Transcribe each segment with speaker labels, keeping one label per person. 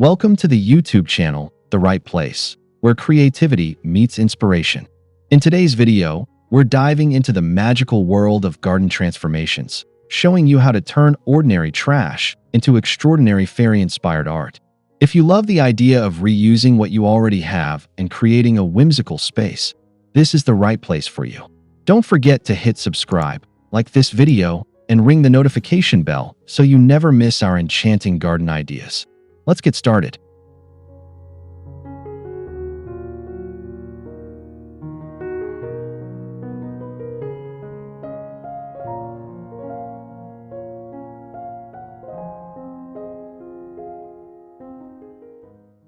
Speaker 1: Welcome to the YouTube channel, The Right Place, where creativity meets inspiration. In today's video, we're diving into the magical world of garden transformations, showing you how to turn ordinary trash into extraordinary fairy-inspired art. If you love the idea of reusing what you already have and creating a whimsical space, this is the right place for you. Don't forget to hit subscribe, like this video, and ring the notification bell so you never miss our enchanting garden ideas. Let's get started.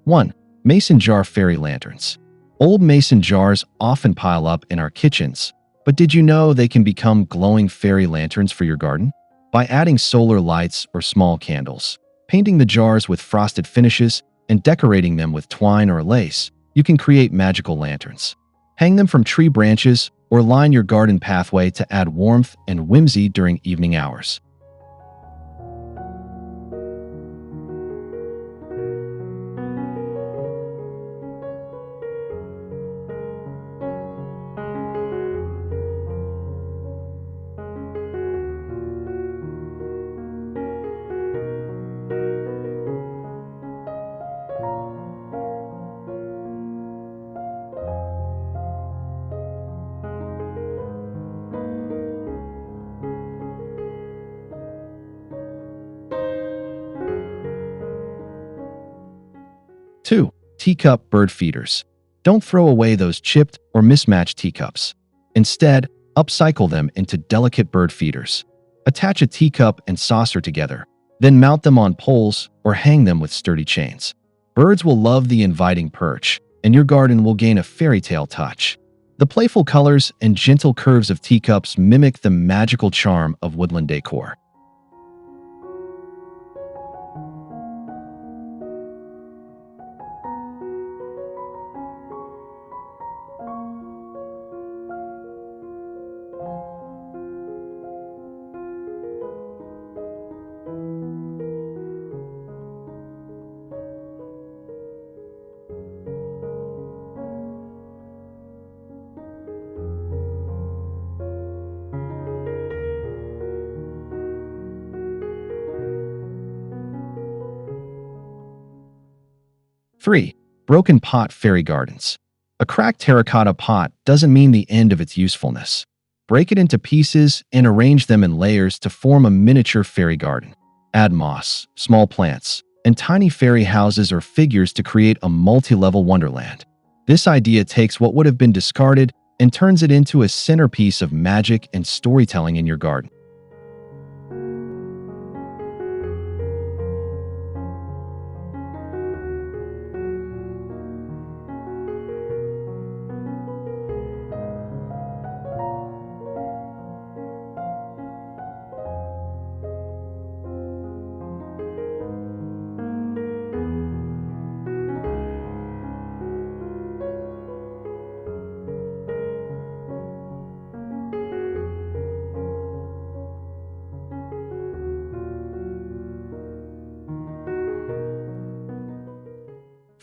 Speaker 1: One, mason jar fairy lanterns. Old mason jars often pile up in our kitchens, but did you know they can become glowing fairy lanterns for your garden? By adding solar lights or small candles, painting the jars with frosted finishes, and decorating them with twine or lace, you can create magical lanterns. Hang them from tree branches or line your garden pathway to add warmth and whimsy during evening hours. 2. Teacup bird feeders. Don't throw away those chipped or mismatched teacups. Instead, upcycle them into delicate bird feeders. Attach a teacup and saucer together, then mount them on poles or hang them with sturdy chains. Birds will love the inviting perch, and your garden will gain a fairy tale touch. The playful colors and gentle curves of teacups mimic the magical charm of woodland decor. 3. Broken pot fairy gardens. A cracked terracotta pot doesn't mean the end of its usefulness. Break it into pieces and arrange them in layers to form a miniature fairy garden. Add moss, small plants, and tiny fairy houses or figures to create a multi-level wonderland. This idea takes what would have been discarded and turns it into a centerpiece of magic and storytelling in your garden.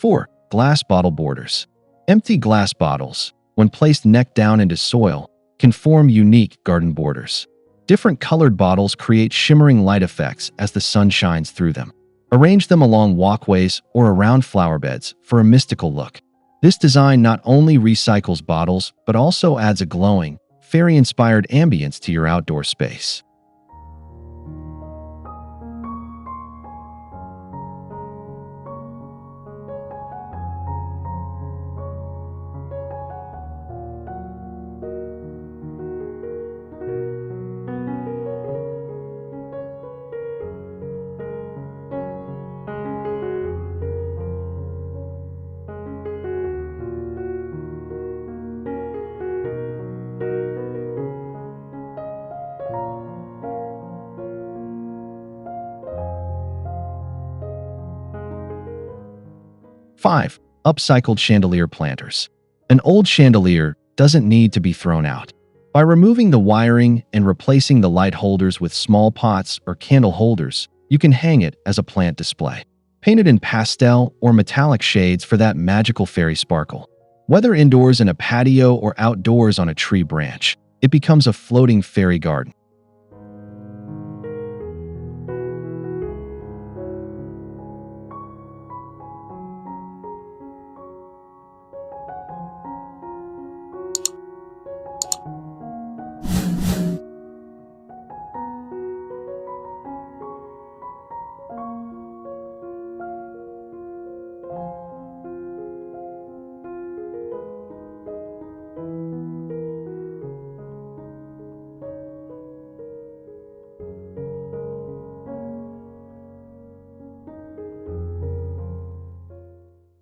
Speaker 1: 4. Glass bottle borders. Empty glass bottles, when placed neck down into soil, can form unique garden borders. Different colored bottles create shimmering light effects as the sun shines through them. Arrange them along walkways or around flower beds for a mystical look. This design not only recycles bottles, but also adds a glowing, fairy-inspired ambience to your outdoor space. 5. Upcycled chandelier planters. An old chandelier doesn't need to be thrown out. By removing the wiring and replacing the light holders with small pots or candle holders, you can hang it as a plant display. Paint it in pastel or metallic shades for that magical fairy sparkle. Whether indoors in a patio or outdoors on a tree branch, it becomes a floating fairy garden.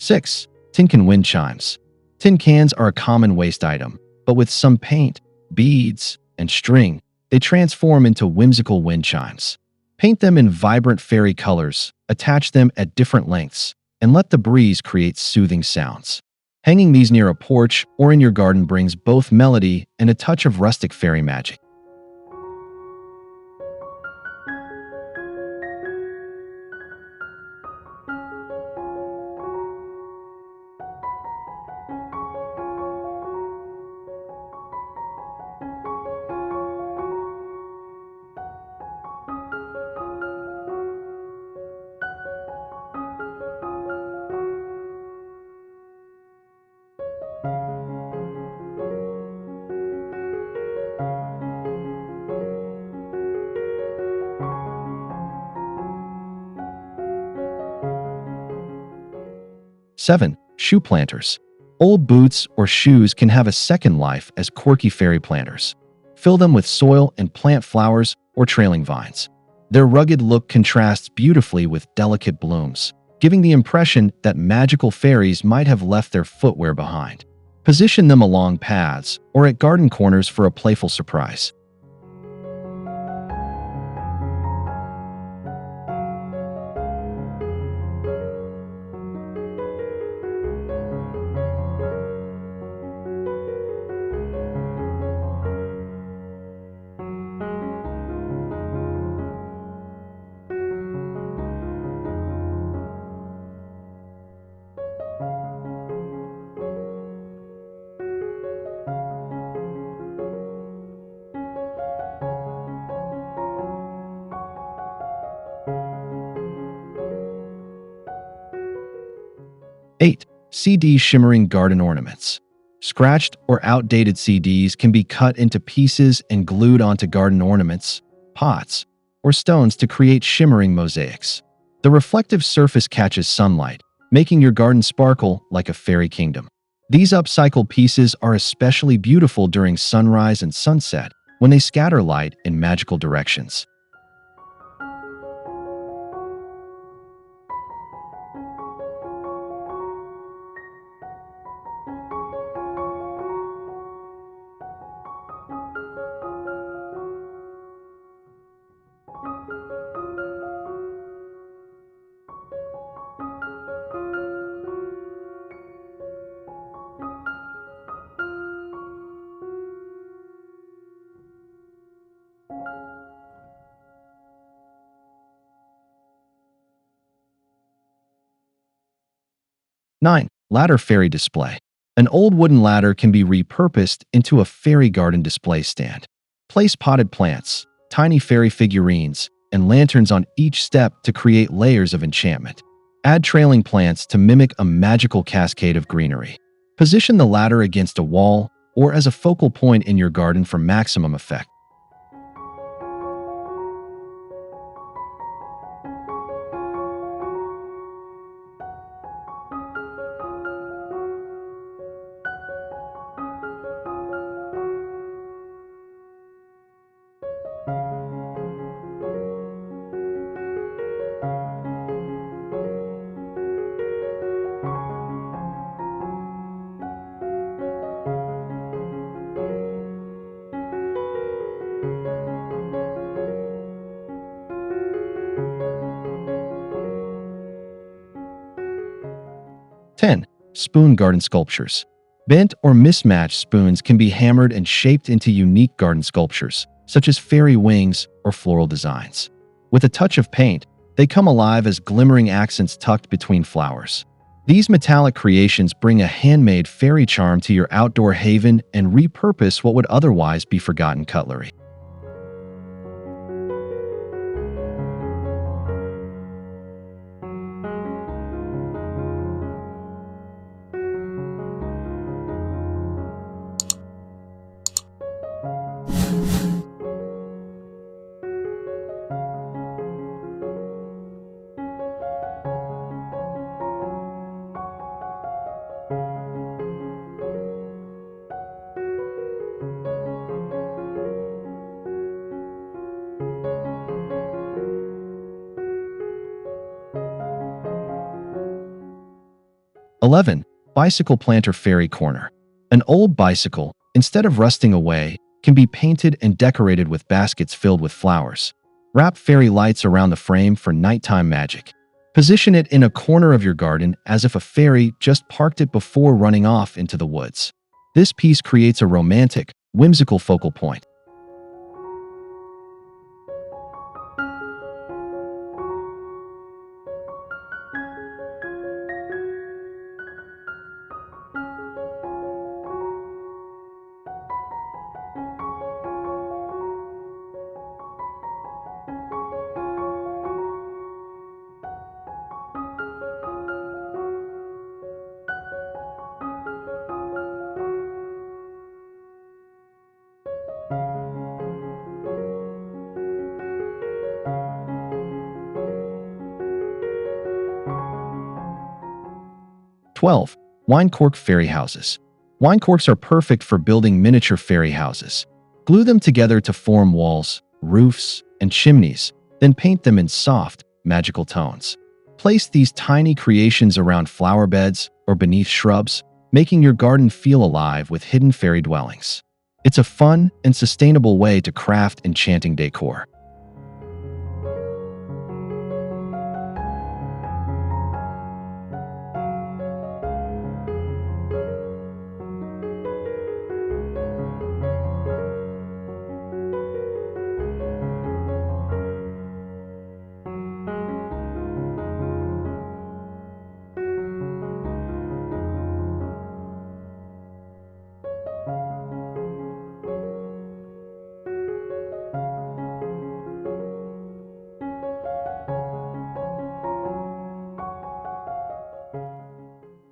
Speaker 1: 6. Tin Can Wind Chimes. Tin cans are a common waste item, but with some paint, beads, and string, they transform into whimsical wind chimes. Paint them in vibrant fairy colors, attach them at different lengths, and let the breeze create soothing sounds. Hanging these near a porch or in your garden brings both melody and a touch of rustic fairy magic. 7. Shoe planters. Old boots or shoes can have a second life as quirky fairy planters. Fill them with soil and plant flowers or trailing vines. Their rugged look contrasts beautifully with delicate blooms, giving the impression that magical fairies might have left their footwear behind. Position them along paths or at garden corners for a playful surprise. 8. CD Shimmering Garden Ornaments. Scratched or outdated CDs can be cut into pieces and glued onto garden ornaments, pots, or stones to create shimmering mosaics. The reflective surface catches sunlight, making your garden sparkle like a fairy kingdom. These upcycled pieces are especially beautiful during sunrise and sunset when they scatter light in magical directions. 9. Ladder Fairy Display. An old wooden ladder can be repurposed into a fairy garden display stand. Place potted plants, tiny fairy figurines, and lanterns on each step to create layers of enchantment. Add trailing plants to mimic a magical cascade of greenery. Position the ladder against a wall or as a focal point in your garden for maximum effect. 10. Spoon Garden Sculptures. Bent or mismatched spoons can be hammered and shaped into unique garden sculptures, such as fairy wings or floral designs. With a touch of paint, They come alive as glimmering accents tucked between flowers. These metallic creations bring a handmade fairy charm to your outdoor haven and repurpose what would otherwise be forgotten cutlery. (11) Bicycle planter fairy corner. An old bicycle, instead of rusting away, can be painted and decorated with baskets filled with flowers. Wrap fairy lights around the frame for nighttime magic. Position it in a corner of your garden as if a fairy just parked it before running off into the woods. This piece creates a romantic, whimsical focal point. (12) Wine cork fairy houses. Wine corks are perfect for building miniature fairy houses. Glue them together to form walls, roofs, and chimneys, then paint them in soft, magical tones. Place these tiny creations around flower beds or beneath shrubs, making your garden feel alive with hidden fairy dwellings. It's a fun and sustainable way to craft enchanting decor.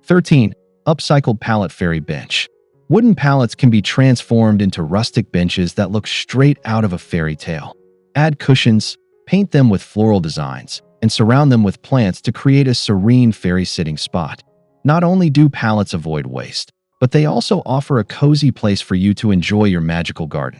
Speaker 1: (13) Upcycled pallet fairy bench. Wooden pallets can be transformed into rustic benches that look straight out of a fairy tale. Add cushions, paint them with floral designs, and surround them with plants to create a serene fairy sitting spot. Not only do pallets avoid waste, but they also offer a cozy place for you to enjoy your magical garden.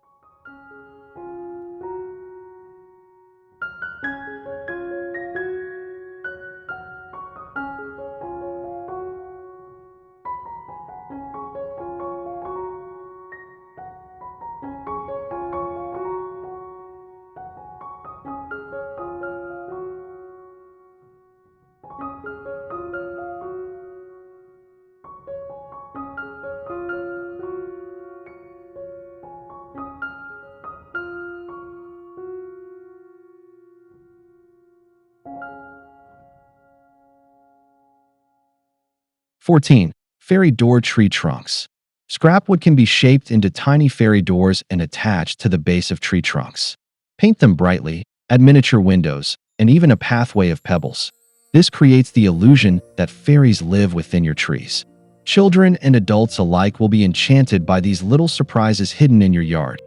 Speaker 1: (14) Fairy door tree trunks. Scrapwood can be shaped into tiny fairy doors and attached to the base of tree trunks. Paint them brightly, add miniature windows, and even a pathway of pebbles. This creates the illusion that fairies live within your trees. Children and adults alike will be enchanted by these little surprises hidden in your yard.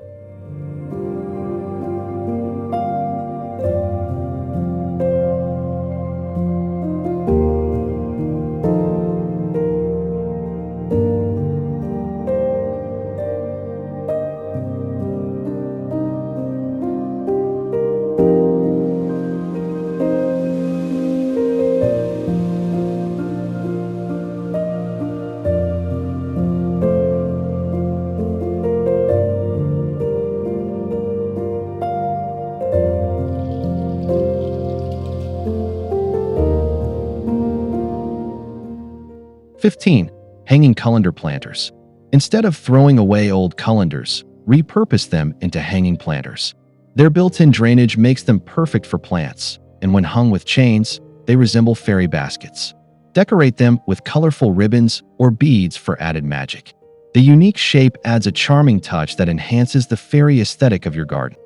Speaker 1: (15) Hanging colander planters. Instead of throwing away old colanders, repurpose them into hanging planters. Their built-in drainage makes them perfect for plants, and when hung with chains, they resemble fairy baskets. Decorate them with colorful ribbons or beads for added magic. The unique shape adds a charming touch that enhances the fairy aesthetic of your garden.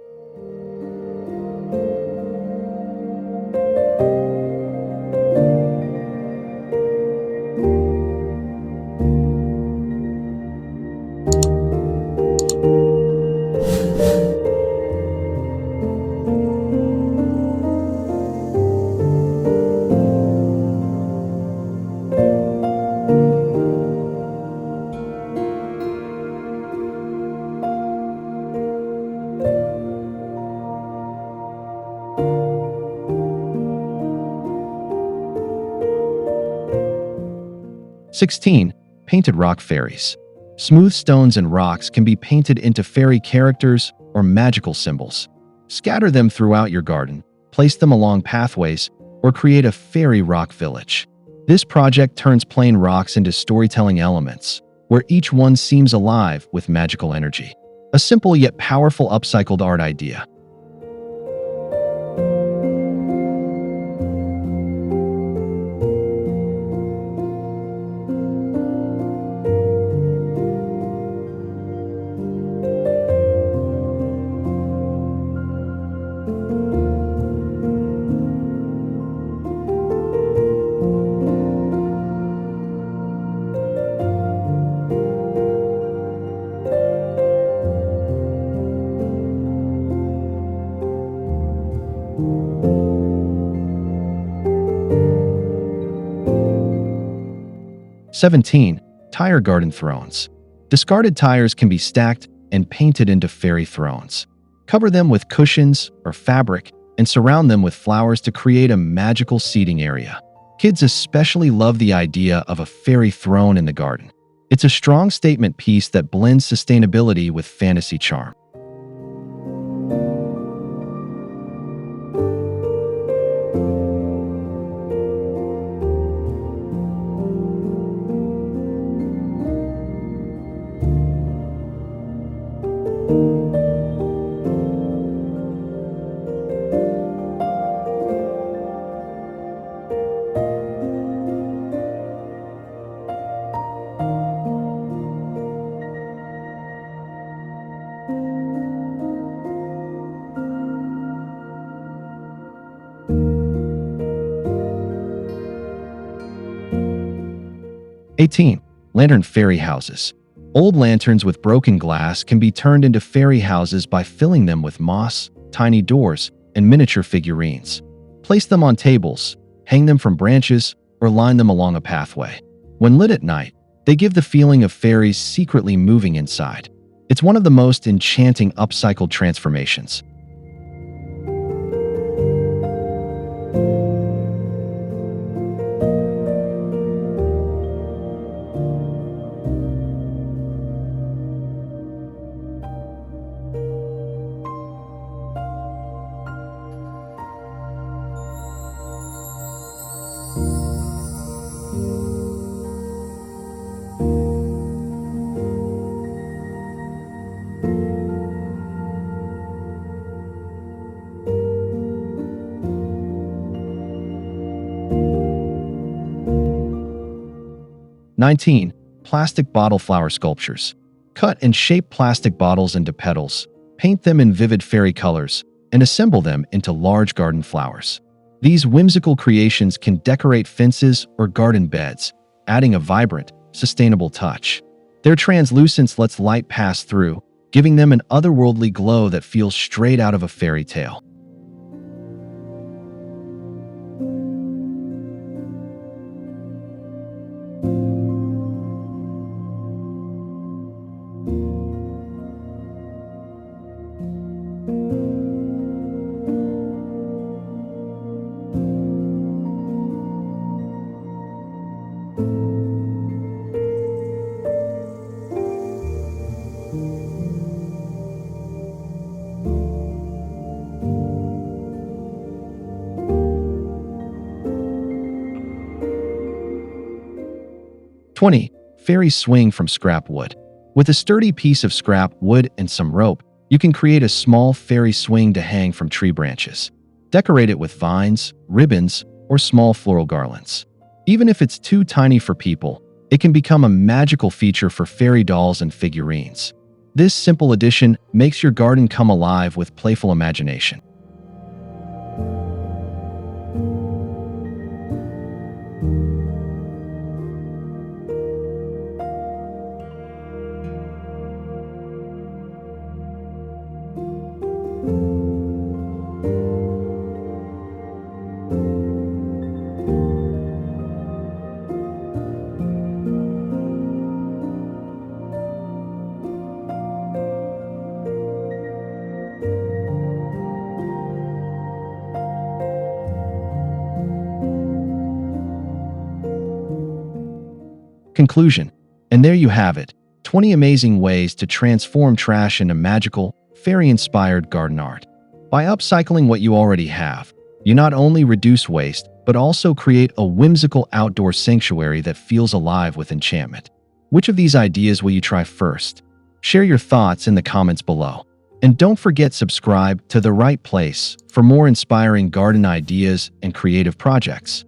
Speaker 1: 16. Painted rock fairies. Smooth stones and rocks can be painted into fairy characters or magical symbols. Scatter them throughout your garden, place them along pathways, or create a fairy rock village. This project turns plain rocks into storytelling elements, where each one seems alive with magical energy. A simple yet powerful upcycled art idea. 17. Tire garden thrones. Discarded tires can be stacked and painted into fairy thrones. Cover them with cushions or fabric and surround them with flowers to create a magical seating area. Kids especially love the idea of a fairy throne in the garden. It's a strong statement piece that blends sustainability with fantasy charm. 18. Lantern fairy houses. Old lanterns with broken glass can be turned into fairy houses by filling them with moss, tiny doors, and miniature figurines. Place them on tables, hang them from branches, or line them along a pathway. When lit at night, they give the feeling of fairies secretly moving inside. It's one of the most enchanting upcycled transformations. 19. Plastic bottle flower sculptures. Cut and shape plastic bottles into petals, paint them in vivid fairy colors, and assemble them into large garden flowers. These whimsical creations can decorate fences or garden beds, adding a vibrant, sustainable touch. Their translucence lets light pass through, giving them an otherworldly glow that feels straight out of a fairy tale. 20. Fairy swing from scrap wood. With a sturdy piece of scrap wood and some rope, you can create a small fairy swing to hang from tree branches. Decorate it with vines, ribbons, or small floral garlands. Even if it's too tiny for people, it can become a magical feature for fairy dolls and figurines. This simple addition makes your garden come alive with playful imagination. Conclusion. And there you have it, 20 amazing ways to transform trash into magical, fairy-inspired garden art. By upcycling what you already have, you not only reduce waste, but also create a whimsical outdoor sanctuary that feels alive with enchantment. Which of these ideas will you try first? Share your thoughts in the comments below. And don't forget subscribe to The Right Place for more inspiring garden ideas and creative projects.